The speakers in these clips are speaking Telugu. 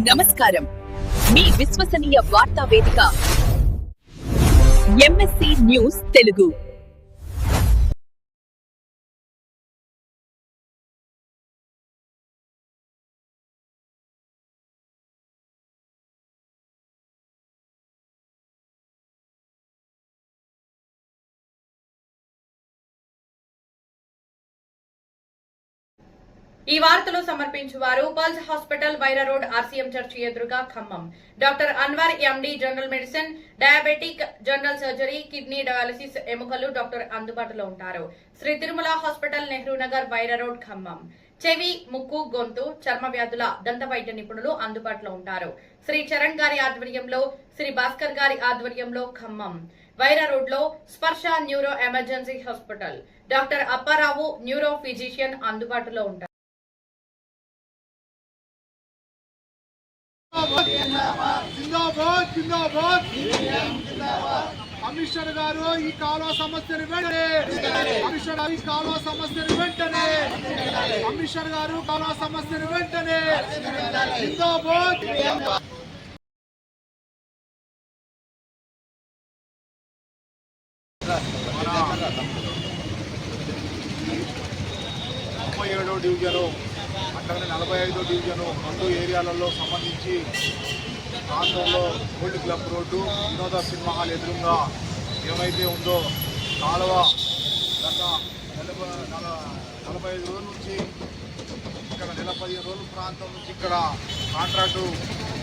నమస్కారం. మీ విశ్వసనీయ వార్తా వేదిక ఎంఎస్సి న్యూస్ తెలుగు. ఈ వార్తలు సమర్పించువారు pulse hospital Wyra road RCM church ఎదురుగా Khammam. Doctor Anwar MD general medicine, diabetic, general surgery, kidney dialysis, ఎముకలు డాక్టర్ అందుబాటులో ఉంటారు. Shri Tirumala hospital, Nehru Nagar, Wyra road Khammam. చెవి, ముక్కు, గొంతు, చర్మ వ్యాధుల దంత వైద్య నిపుణులు అందుబాటులో ఉంటారు. శ్రీ చరణ్ గారి ఆధ్వర్యంలో, శ్రీ భాస్కర్ గారి ఆధ్వర్యంలో ఖమ్మం. వైరా రోడ్ లో స్పర్శ neuro emergency hospital, doctor Apparao neuro physician అందుబాటులో ఉంటారు. జిందాబాద్ జిందాబాద్ కమిషనర్ గారు ఈ కాలువ సమస్యను వెంటనే కమిషనర్ గారు ఈ కాలువ సమస్యను వెంటనే కమిషనర్ గారు కాలువ సమస్యను వెంటనే జిందాబాద్. మన 37వ డివిజను అట్లాగే 45వ డివిజను రెండు ఏరియాలలో సంబంధించి ప్రాంతంలో ఓల్డ్ క్లబ్ రోడ్డు, వినోద సినిమా హాల్ ఎదురుగా ఏమైతే ఉందో కాలువ గత 45 రోజుల నుంచి ఇక్కడ 15 రోజుల ప్రాంతం నుంచి ఇక్కడ కాంట్రాక్టు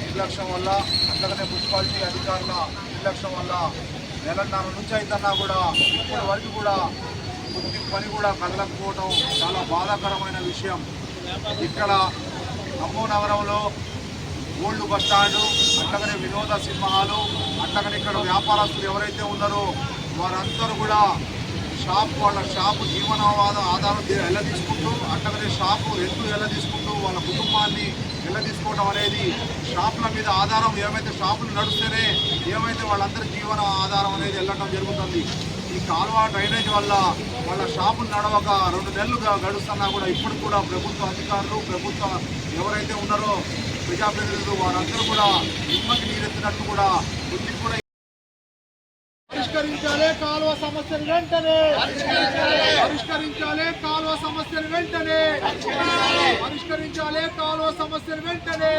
నిర్లక్ష్యం వల్ల, అట్లాగనే మున్సిపాలిటీ అధికారుల నిర్లక్ష్యం వల్ల నెలన్నర నుంచి అయితేనా కూడా ఇప్పటి వరకు కూడా పూర్తి పని కూడా కదలకపోవడం చాలా బాధాకరమైన విషయం. ఇక్కడ ఖమ్మం నగరంలో ఓల్డ్ బస్ స్టాండు, అట్లాగనే వినోద సినిమా హాలు, అట్లాగనే ఇక్కడ వ్యాపారస్తులు ఎవరైతే ఉన్నారో వారందరూ కూడా వాళ్ళ షాపు జీవనోపాధ ఆధారం ఎలా తీసుకుంటూ, అట్లాగనే షాపు రెంట్లు ఎలా తీసుకుంటూ వాళ్ళ కుటుంబాన్ని ఎలా తీసుకోవడం అనేది షాపుల మీద ఆధారం ఏమైతే షాపులు నడుస్తేనే ఏమైతే వాళ్ళందరి జీవన ఆధారం అనేది వెళ్ళడం జరుగుతుంది. ఈ కాలువ డ్రైనేజ్ వల్ల వాళ్ళ షాపులు నడవక 2 నెలలు గడుస్తున్నా కూడా ఇప్పుడు కూడా ప్రభుత్వ అధికారులు, ప్రభుత్వ ఎవరైతే ఉన్నారో ప్రజాప్రతినిధులు వారందరూ కూడా నిమ్మకి నీరెత్తినట్టు కూడా కొద్ది కూడా పరిష్కరించాలి కాలువ సమస్యను వెంటనే, పరిష్కరించాలి కాలువ సమస్యను వెంటనే, పరిష్కరించాలి కాలువ సమస్యను వెంటనే.